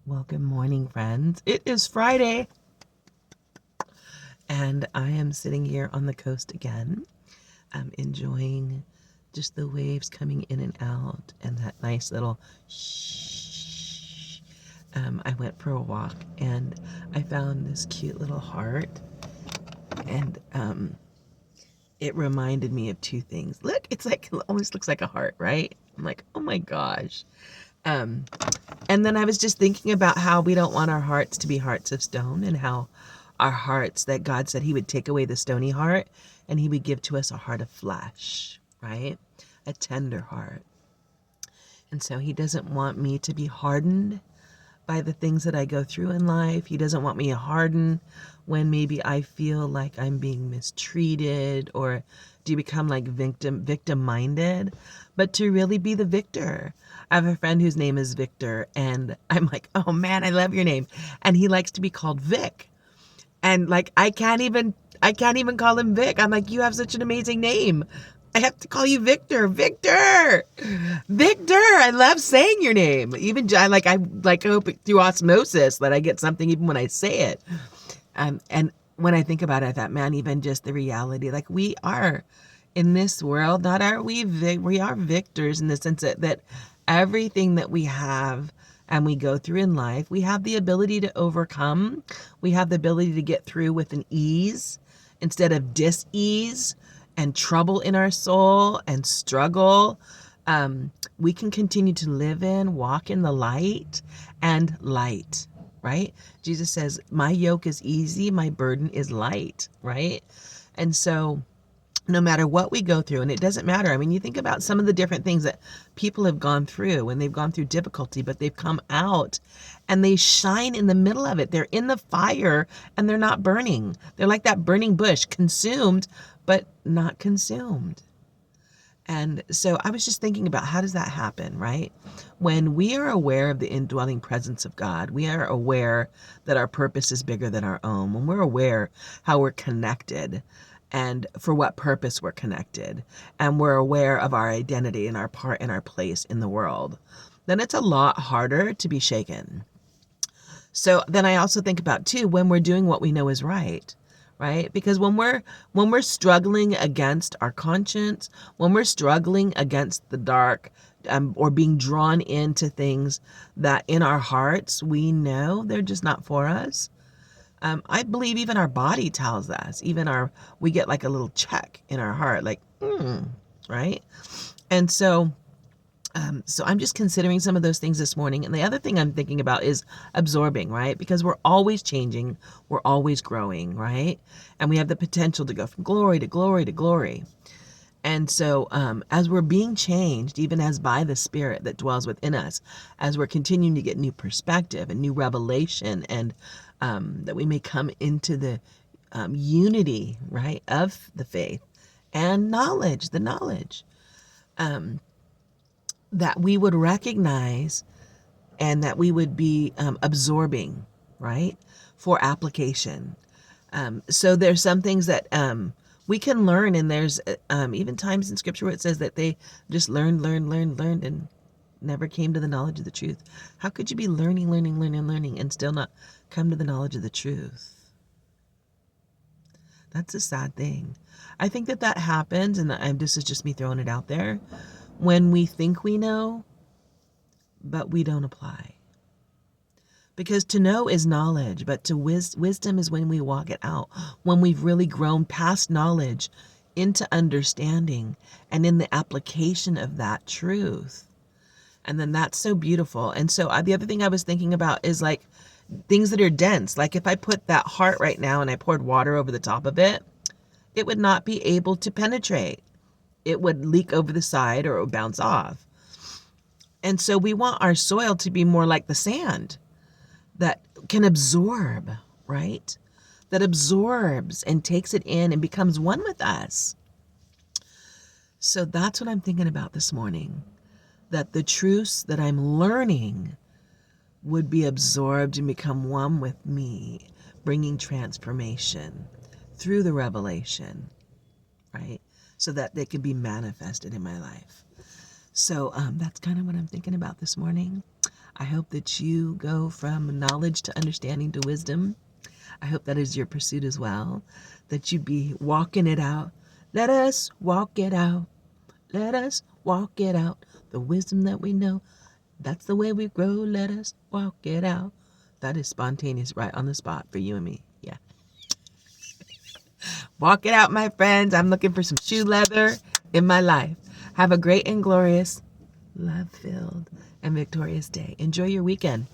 Well, good morning, friends. It is Friday, and I am sitting here on the coast again. I'm enjoying just the waves coming in and out and that nice little shh. I went for a walk and I found this cute little heart, and it reminded me of two things. Look, it's like it almost looks like a heart, right? I'm like, oh my gosh. Um, And then I was just thinking about how we don't want our hearts to be hearts of stone, and how our hearts, that God said He would take away the stony heart and He would give to us a heart of flesh, right? A tender heart. And so He doesn't want me to be hardened by the things that I go through in life. He doesn't want me hardened when maybe I feel like I'm being mistreated, or do you become like victim minded, but to really be the victor. I have a friend whose name is Victor, and I'm like, oh man, I love your name. And he likes to be called Vic. And like I can't even call him Vic. I'm like, you have such an amazing name. I have to call you Victor. Victor. Victor. I love saying your name. Even I hope through osmosis that I get something even when I say it. And when I think about it, I thought, man, even just the reality, like we are in this world, not are we, we are victors in the sense that everything that we have and we go through in life, we have the ability to overcome. We have the ability to get through with an ease instead of dis-ease and trouble in our soul and struggle. We can continue to live in, walk in the light and light, right? Jesus says, my yoke is easy, my burden is light, right? And so no matter what we go through, and it doesn't matter. I mean, you think about some of the different things that people have gone through, and they've gone through difficulty, but they've come out and they shine in the middle of it. They're in the fire and they're not burning. They're like that burning bush, consumed, but not consumed. And so I was just thinking about, how does that happen, right? When we are aware of the indwelling presence of God, we are aware that our purpose is bigger than our own. When we're aware how we're connected and for what purpose we're connected, and we're aware of our identity and our part and our place in the world, then it's a lot harder to be shaken. So then I also think about too, when we're doing what we know is right? Because when we're struggling against our conscience, when we're struggling against the dark, or being drawn into things that in our hearts we know they're just not for us. I believe even our body tells us, we get like a little check in our heart, like, right? And so I'm just considering some of those things this morning. And the other thing I'm thinking about is absorbing, right? Because we're always changing, we're always growing, right? And we have the potential to go from glory to glory to glory. And so, as we're being changed, even as by the Spirit that dwells within us, as we're continuing to get new perspective and new revelation, and that we may come into the unity, right, of the faith and knowledge, the knowledge, that we would recognize and that we would be absorbing, right, for application. So there's some things that we can learn, and there's even times in Scripture where it says that they just learned, and never came to the knowledge of the truth. How could you be learning, and still not come to the knowledge of the truth? That's a sad thing. I think that happens, and this is just me throwing it out there, when we think we know, but we don't apply. Because to know is knowledge, but to wisdom is when we walk it out, when we've really grown past knowledge into understanding and in the application of that truth. And then that's so beautiful. And so the other thing I was thinking about is like things that are dense. Like if I put that heart right now and I poured water over the top of it, it would not be able to penetrate. It would leak over the side or it would bounce off. And so we want our soil to be more like the sand that can absorb, right? That absorbs and takes it in and becomes one with us. So that's what I'm thinking about this morning. That the truths that I'm learning would be absorbed and become one with me, bringing transformation through the revelation, right? So that they can be manifested in my life. So that's kind of what I'm thinking about this morning. I hope that you go from knowledge to understanding to wisdom. I hope that is your pursuit as well, that you be walking it out. Let us walk it out. Let us walk it out. The wisdom that we know, that's the way we grow. Let us walk it out. That is spontaneous, right on the spot for you and me. Yeah. Walk it out, my friends. I'm looking for some shoe leather in my life. Have a great and glorious, love-filled, and victorious day. Enjoy your weekend.